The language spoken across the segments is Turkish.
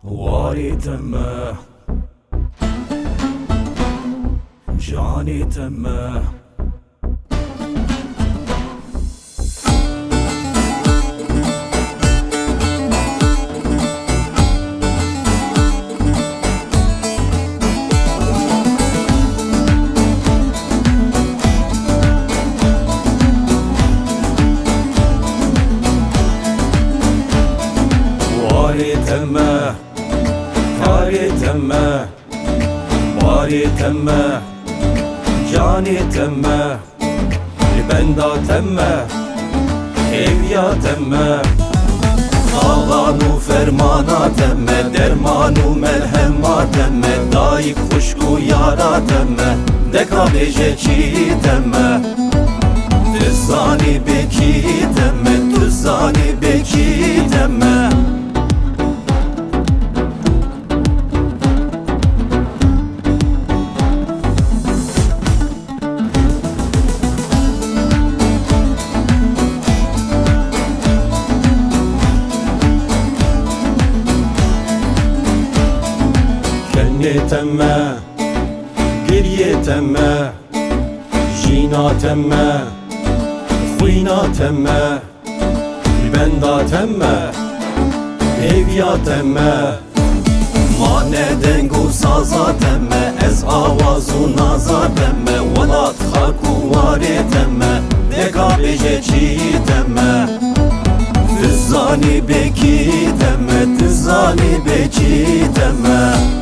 واری تمه جانی تمه واری تمه کاری تمه واری تمه جانی تمه لبندا تمه evya temme Ağlanu fermana temme Dermanu melhema temme Daik kuşku yara temme Deka beje çi temme Tüzzani beki temme Tüzzani beki temme temme geriye temme jina temme xuyna temme benda temme evya temme mane dengu saza temme ez avazu naza temme velat haku vare temme deka beje çi temme tüzzani beki temme tüzzani beki temme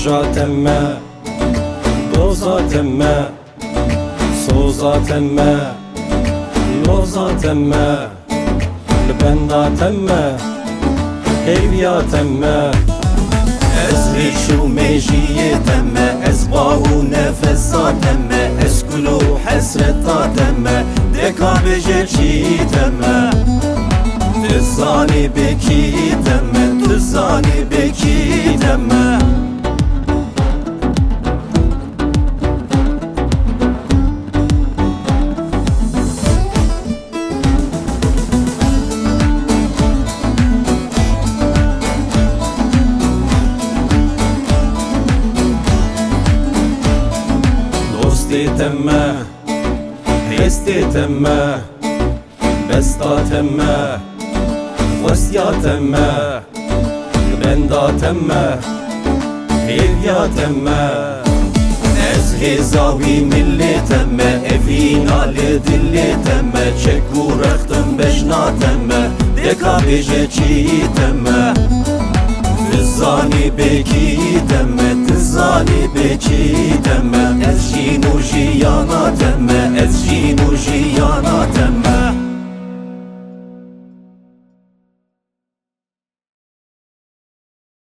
Roja temme, doza temme, soza temme, loza temme, lbenda temme, evya temme Ez rişu mejiye temme, ez bahu nefesa temme Ez kulu hasreta temme, deka beje çi temme Tüzzani beki temme, tüzzani beki temme temme, hesti temme, besta temme, vasya temme, benda temme, evya temme Ez hizavi milli temme, evina le dilli temme Çekku rehtım beşna temme, deka beje çi temme Tüzzani beki temme, tüzzani beki temme Ez jinu jiyana temme, ez jinu